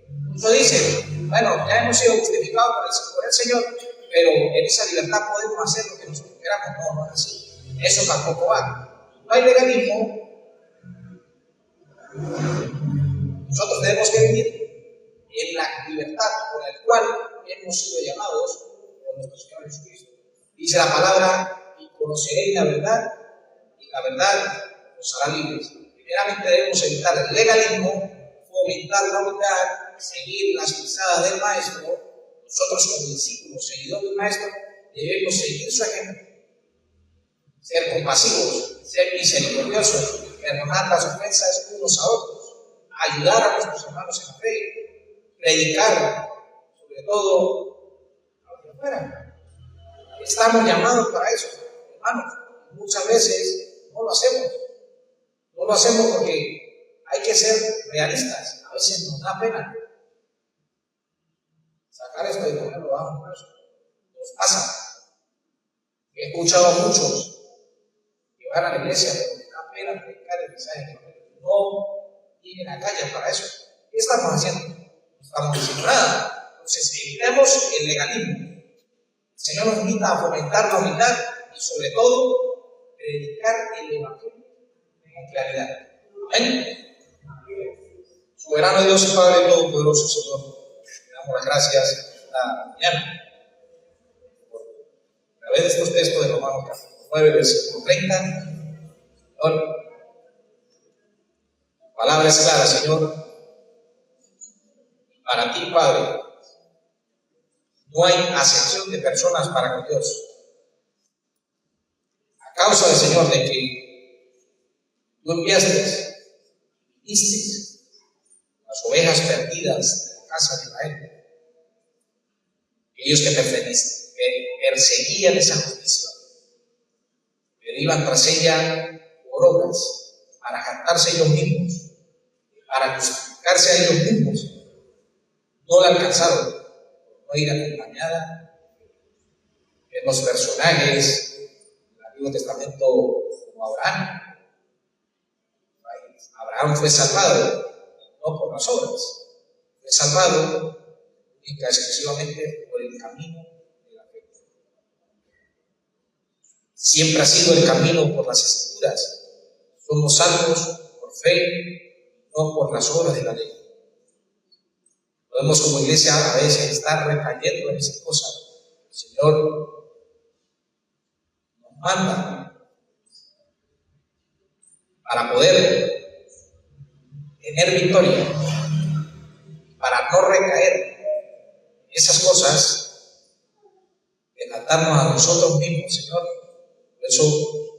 Muchos dicen, bueno, ya hemos sido justificados por el Señor, pero en esa libertad podemos hacer lo que nosotros queramos. No, no es así. Eso tampoco va. No hay legalismo. Nosotros tenemos que vivir en la libertad por la cual hemos sido llamados por nuestro Señor Jesucristo. Dice la palabra, y conoceréis la verdad, y la verdad os hará libres. primeramente debemos evitar el legalismo, fomentar la unidad, seguir las pisadas del Maestro. Nosotros como discípulos, seguidores del Maestro, debemos seguir su ejemplo, ser compasivos, ser misericordiosos, perdonar las ofensas unos a otros, ayudar a nuestros hermanos en la fe, predicar, sobre todo a los de afuera. Estamos llamados para eso, hermanos. Muchas veces no lo hacemos. No lo hacemos porque hay que ser realistas. A veces nos da pena sacar esto y ponerlo bajo el brazo. Nos pasa. He escuchado a muchos llegar a la iglesia porque les da pena predicar el mensaje. No tienen a calles para eso. ¿Qué estamos haciendo? No estamos diciendo nada. Entonces, evitemos el legalismo. El Señor nos invita a fomentar la humildad y, sobre todo, predicar el evangelio con claridad. Amén. Soberano Dios y Padre Todopoderoso, Señor, te damos las gracias esta mañana por a través de estos textos de Romanos capítulo 9, versículo 30. Señor, palabras claras, Señor. Para ti, Padre, no hay acepción de personas para con Dios. A causa del Señor de que tú enviaste, diste las ovejas perdidas de la casa de Israel, aquellos que perseguían esa justicia, pero iban tras ella por obras, para jactarse ellos mismos, para justificarse a ellos mismos, no la alcanzaron por no ir acompañada. Vemos personajes del Antiguo Testamento como Abraham. Abraham fue salvado no por las obras, fue salvado única exclusivamente por el camino de la fe. Siempre ha sido el camino por las Escrituras. Somos salvos por fe, no por las obras de la ley. Podemos como iglesia a veces estar recayendo en esas cosas. El Señor nos manda para poder tener victoria, para no recaer en esas cosas, desatarnos a nosotros mismos, Señor. Por eso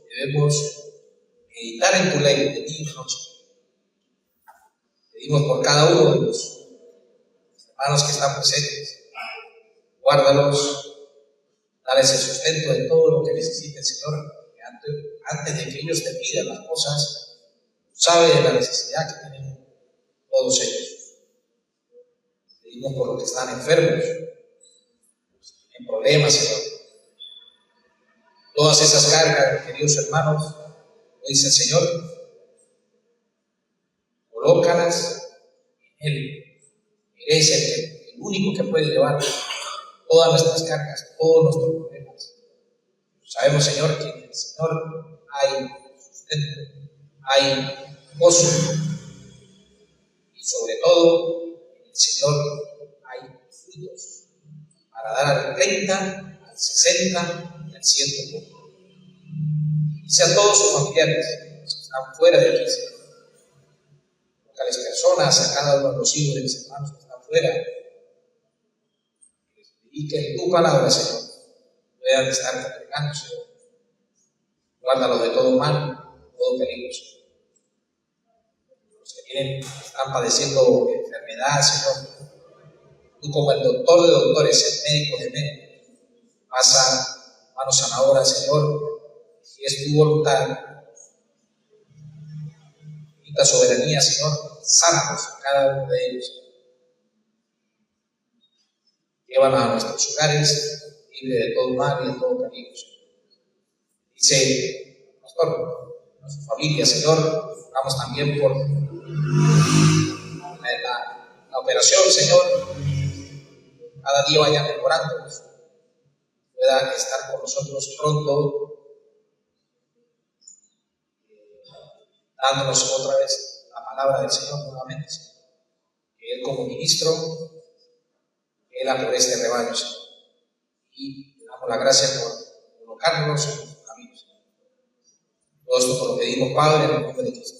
debemos meditar en tu ley de día y de noche. Pedimos por cada uno de los hermanos que están presentes, guárdalos, dales el sustento de todo lo que necesiten, Señor, que antes de que ellos te pidan las cosas, sabe de la necesidad que tienen todos ellos. Pedimos por los que están enfermos, en problemas, Señor. Todas esas cargas, queridos hermanos, lo dice el Señor, colócalas en Él. Él es el único que puede llevar todas nuestras cargas, todos nuestros problemas. Sabemos, Señor, que en el Señor hay sustento, hay gozo, y sobre todo en el Señor hay frutos para dar al 30, al 60 y al 100. Y sean todos sus familiares los que están fuera de aquí, Señor. Locales personas, a cada uno de los hijos de mis hermanos que están fuera, y que en tu palabra, Señor, puedan estar congregándose. Guárdalos de todo mal, todo peligro, Señor. Los que están padeciendo enfermedad, Señor, tú como el doctor de doctores, el médico de médicos, pasa mano sanadora, Señor, si es tu voluntad, bendita soberanía, Señor, sánanos a cada uno de ellos. Llévanos a nuestros hogares, libre de todo mal y de todo peligro. Dice el pastor, a su familia, Señor, oramos también por la operación, Señor, cada día vaya mejorando, pueda estar con nosotros pronto, dándonos otra vez la palabra del Señor nuevamente, Señor. Que Él como ministro vela por este rebaño, Señor. Y le damos la gracia por colocarnos en nuestros caminos. Todo esto te lo pedimos, Padre, en el nombre de Cristo.